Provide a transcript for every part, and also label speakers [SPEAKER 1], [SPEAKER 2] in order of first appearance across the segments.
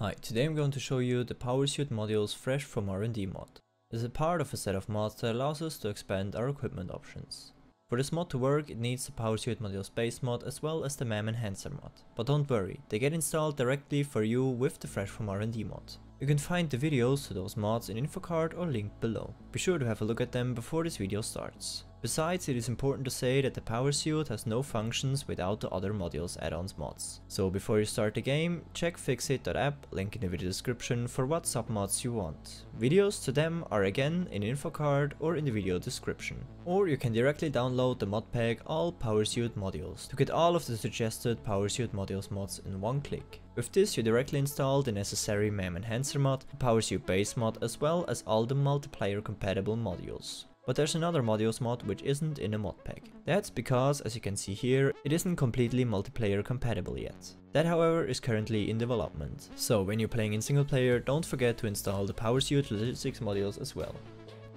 [SPEAKER 1] Hi, today I'm going to show you the PowerSuit modules fresh from R&D mod. It's a part of a set of mods that allows us to expand our equipment options. For this mod to work, it needs the PowerSuit modules base mod as well as the MEM enhancer mod. But don't worry, they get installed directly for you with the fresh from R&D mod. You can find the videos to those mods in info card or linked below. Be sure to have a look at them before this video starts. Besides, it is important to say that the PowerSuit has no functions without the other modules add-ons mods. So before you start the game, check ficsit.app, link in the video description for what submods you want. Videos to them are again in info card or in the video description. Or you can directly download the mod pack all PowerSuit modules to get all of the suggested PowerSuit modules mods in one click. With this you directly install the necessary MEM enhancer mod, the PowerSuit base mod as well as all the multiplayer compatible modules. But there's another modules mod which isn't in a mod pack. That's because, as you can see here, it isn't completely multiplayer compatible yet. That however is currently in development. So when you're playing in single player, don't forget to install the PowerSuit logistics modules as well.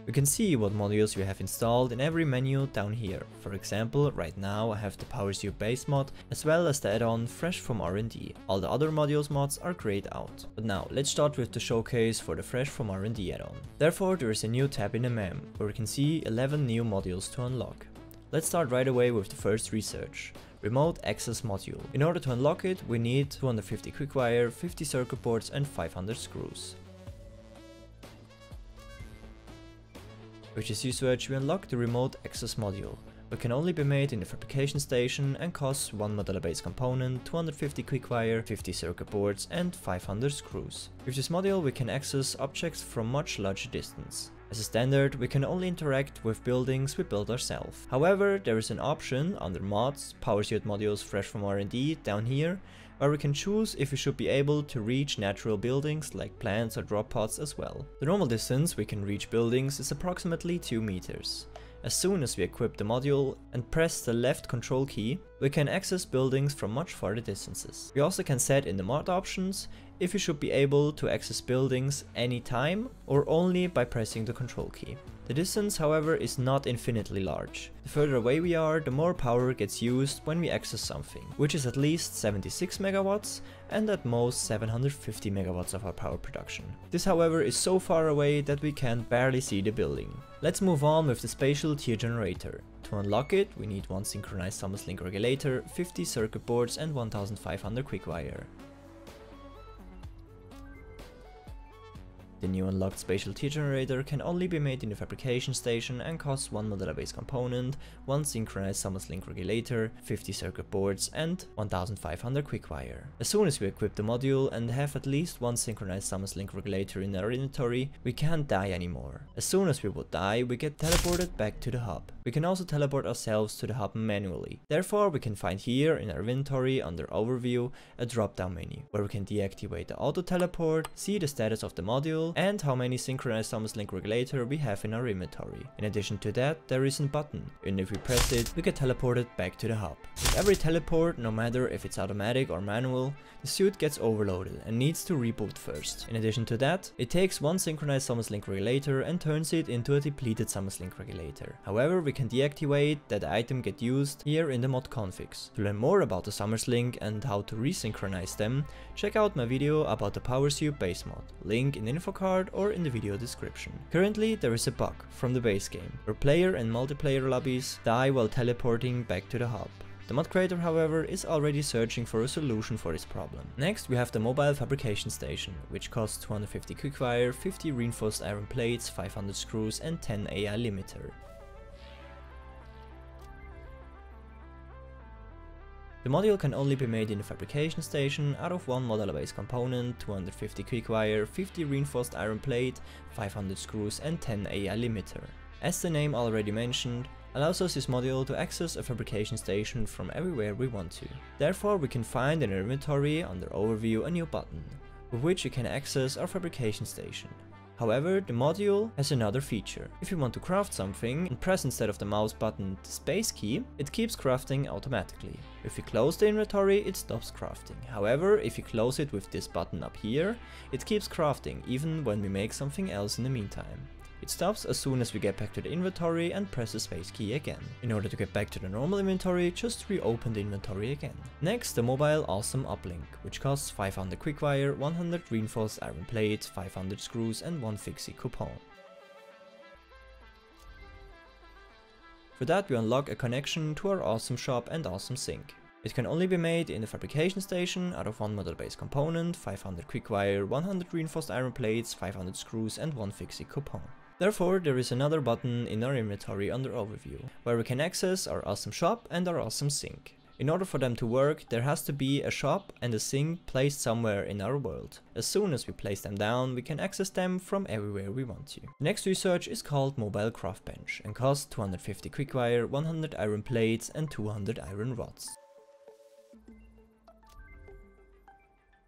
[SPEAKER 1] You can see what modules you have installed in every menu down here. For example, right now I have the PowerSuit base mod as well as the add-on fresh from R&D. All the other modules mods are grayed out. But now let's start with the showcase for the fresh from R&D add-on. Therefore there is a new tab in the MEM where we can see 11 new modules to unlock. Let's start right away with the first research. Remote access module. In order to unlock it we need 250 quick wire, 50 circuit boards and 500 screws. With this research we unlock the remote access module, which can only be made in the fabrication station and costs 1 modular base component, 250 quick wire, 50 circuit boards and 500 screws. With this module we can access objects from much larger distance. As a standard, we can only interact with buildings we build ourselves. However, there is an option under mods, PowerSuit modules fresh from R&D down here, where we can choose if we should be able to reach natural buildings like plants or drop pods as well. The normal distance we can reach buildings is approximately 2 meters. As soon as we equip the module and press the left control key, we can access buildings from much farther distances. We also can set in the mod options if we should be able to access buildings anytime or only by pressing the control key. The distance, however, is not infinitely large. The further away we are, the more power gets used when we access something, which is at least 76 megawatts and at most 750 megawatts of our power production. This, however, is so far away that we can barely see the building. Let's move on with the Spatial tier generator. To unlock it, we need 1 synchronized Thomas link regulator, 50 circuit boards and 1500 quick wire. The new unlocked Spatial tier generator can only be made in the fabrication station and costs 1 modular base component, 1 synchronized Thomas link regulator, 50 circuit boards and 1500 quick wire. As soon as we equip the module and have at least 1 synchronized Thomas link regulator in our inventory, we can't die anymore. As soon as we would die, we get teleported back to the hub. We can also teleport ourselves to the hub manually. Therefore, we can find here in our inventory under overview a drop down menu where we can deactivate the auto teleport, see the status of the module and how many synchronized Thomas link regulator we have in our inventory. In addition to that, there is a button, and if we press it, we get teleported back to the hub. With every teleport, no matter if it's automatic or manual, the suit gets overloaded and needs to reboot first. In addition to that, it takes 1 synchronized Thomas link regulator and turns it into a depleted Thomas link regulator. However, we can deactivate that item get used here in the mod configs. To learn more about the Thomas link and how to resynchronize them, check out my video about the PowerSuit base mod, link in the info card or in the video description. Currently there is a bug from the base game, where player and multiplayer lobbies die while teleporting back to the hub. The mod creator, however, is already searching for a solution for this problem. Next we have the mobile fabrication station, which costs 250 quick wire, 50 reinforced iron plates, 500 screws and 10 AI limiter. The module can only be made in the fabrication station out of 1 modular base component, 250 quick wire, 50 reinforced iron plate, 500 screws and 10 AI limiter. As the name already mentioned, allows us this module to access a fabrication station from everywhere we want to. Therefore we can find in our inventory under overview a new button, with which we can access our fabrication station. However, the module has another feature. If you want to craft something and press instead of the mouse button the space key, it keeps crafting automatically. If you close the inventory, it stops crafting. However, if you close it with this button up here, it keeps crafting even when we make something else in the meantime. It stops as soon as we get back to the inventory and press the space key again. In order to get back to the normal inventory, just reopen the inventory again. Next, the mobile awesome uplink, which costs 500 quickfire, 100 reinforced iron plate, 500 screws and 1 ficsit coupon. For that we unlock a connection to our awesome shop and awesome sink. It can only be made in the fabrication station out of 1 model base component, 500 quickfire, 100 reinforced iron plates, 500 screws and 1 ficsit coupon. Therefore, there is another button in our inventory under overview, where we can access our awesome shop and our awesome sink. In order for them to work, there has to be a shop and a sink placed somewhere in our world. As soon as we place them down, we can access them from everywhere we want to. The next research is called Mobile Craft Bench and costs 250 quickfire, 100 iron plates and 200 iron rods.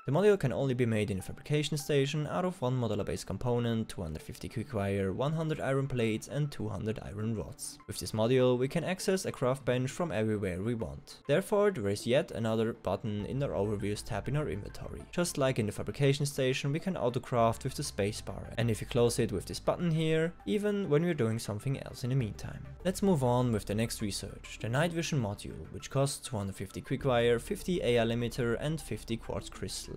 [SPEAKER 1] The module can only be made in a fabrication station out of 1 modular base component, 250 quickfire, 100 iron plates and 200 iron rods. With this module we can access a craft bench from everywhere we want. Therefore there is yet another button in our overviews tab in our inventory. Just like in the fabrication station, we can autocraft with the spacebar, and if you close it with this button here, even when we're doing something else in the meantime. Let's move on with the next research, the night vision module, which costs 250 quickfire, 50 AI limiter and 50 quartz crystal.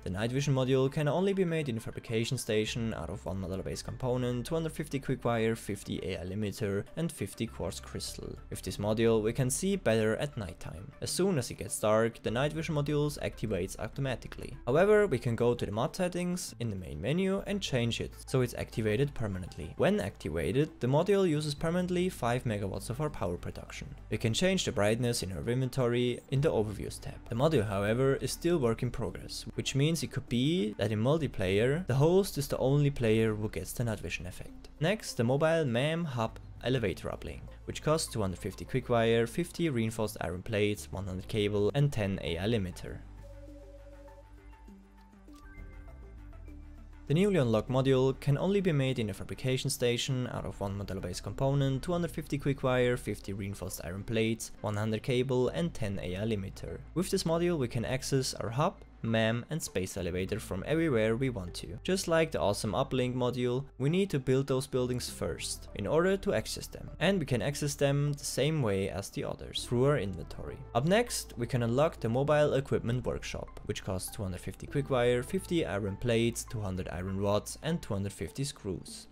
[SPEAKER 1] The night vision module can only be made in a fabrication station out of 1 modular base component, 250 quickfire, 50 AI limiter and 50 quartz crystal. With this module we can see better at nighttime. As soon as it gets dark, the night vision module activates automatically. However, we can go to the mod settings in the main menu and change it so it's activated permanently. When activated, the module uses permanently 5 megawatts of our power production. We can change the brightness in our inventory in the overviews tab. The module, however, is still work in progress, which means it could be that in multiplayer, the host is the only player who gets the night vision effect. Next, the mobile MEM hub elevator uplink, which costs 250 quickfire, 50 reinforced iron plates, 100 cable and 10 AI limiter. The newly unlocked module can only be made in a fabrication station out of 1 modular base component, 250 quickfire, 50 reinforced iron plates, 100 cable and 10 AI limiter. With this module we can access our hub, MEM and space elevator from everywhere we want to. Just like the awesome uplink module, we need to build those buildings first in order to access them, and we can access them the same way as the others, through our inventory. Up next we can unlock the mobile equipment workshop, which costs 250 quickfire, 50 iron plates, 200 iron rods and 250 screws.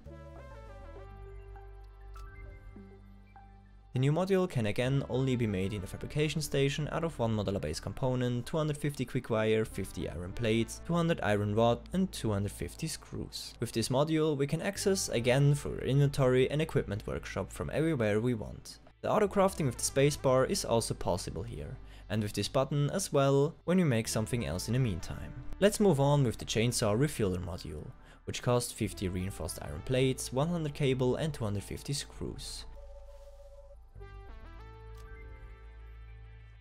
[SPEAKER 1] The new module can again only be made in a fabrication station out of 1 modular base component, 250 quickfire, 50 iron plates, 200 iron rod and 250 screws. With this module we can access again through our inventory and equipment workshop from everywhere we want. The auto crafting with the spacebar is also possible here, and with this button as well when we make something else in the meantime. Let's move on with the chainsaw refueler module, which costs 50 reinforced iron plates, 100 cable and 250 screws.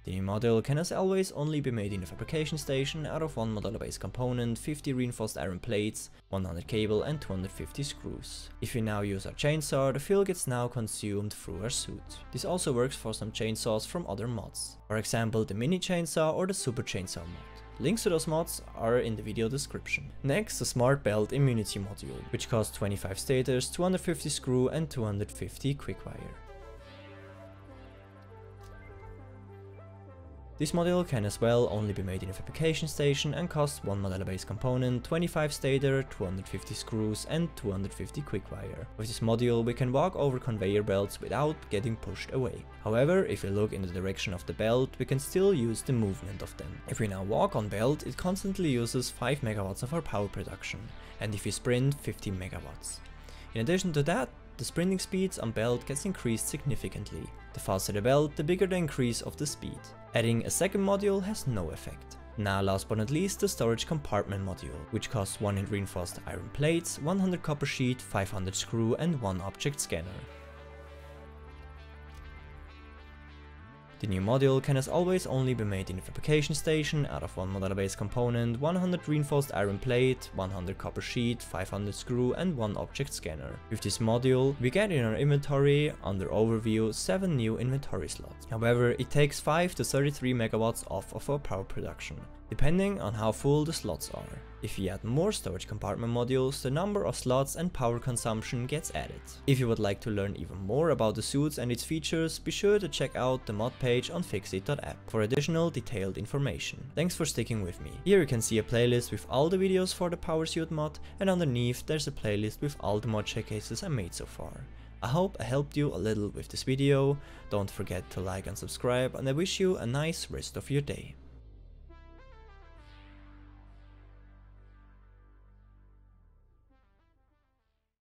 [SPEAKER 1] The new module can as always only be made in a fabrication station out of 1 modular base component, 50 reinforced iron plates, 100 cable and 250 screws. If we now use our chainsaw, the fuel gets now consumed through our suit. This also works for some chainsaws from other mods, for example the mini chainsaw or the super chainsaw mod. Links to those mods are in the video description. Next, the smart belt immunity module, which costs 25 stators, 250 screw and 250 quickfire. This module can as well only be made in a fabrication station and costs 1 modular base component, 25 stator, 250 screws and 250 quickfire. With this module we can walk over conveyor belts without getting pushed away. However, if we look in the direction of the belt, we can still use the movement of them. If we now walk on belt, it constantly uses 5 megawatts of our power production, and if we sprint, 15 megawatts. In addition to that, the sprinting speeds on belt gets increased significantly. The faster the belt, the bigger the increase of the speed. Adding a second module has no effect. Now last but not least, the storage compartment module, which costs 1 reinforced iron plates, 100 copper sheet, 500 screw and 1 object scanner. The new module can as always only be made in a fabrication station out of 1 modular base component, 100 reinforced iron plate, 100 copper sheet, 500 screw and 1 object scanner. With this module we get in our inventory under overview 7 new inventory slots. However, it takes 5 to 33 megawatts off of our power production. depending on how full the slots are. If you add more storage compartment modules, the number of slots and power consumption gets added. If you would like to learn even more about the suits and its features, be sure to check out the mod page on ficsit.app for additional detailed information. Thanks for sticking with me. Here you can see a playlist with all the videos for the PowerSuit mod, and underneath there's a playlist with all the mod showcases I made so far. I hope I helped you a little with this video. Don't forget to like and subscribe, and I wish you a nice rest of your day.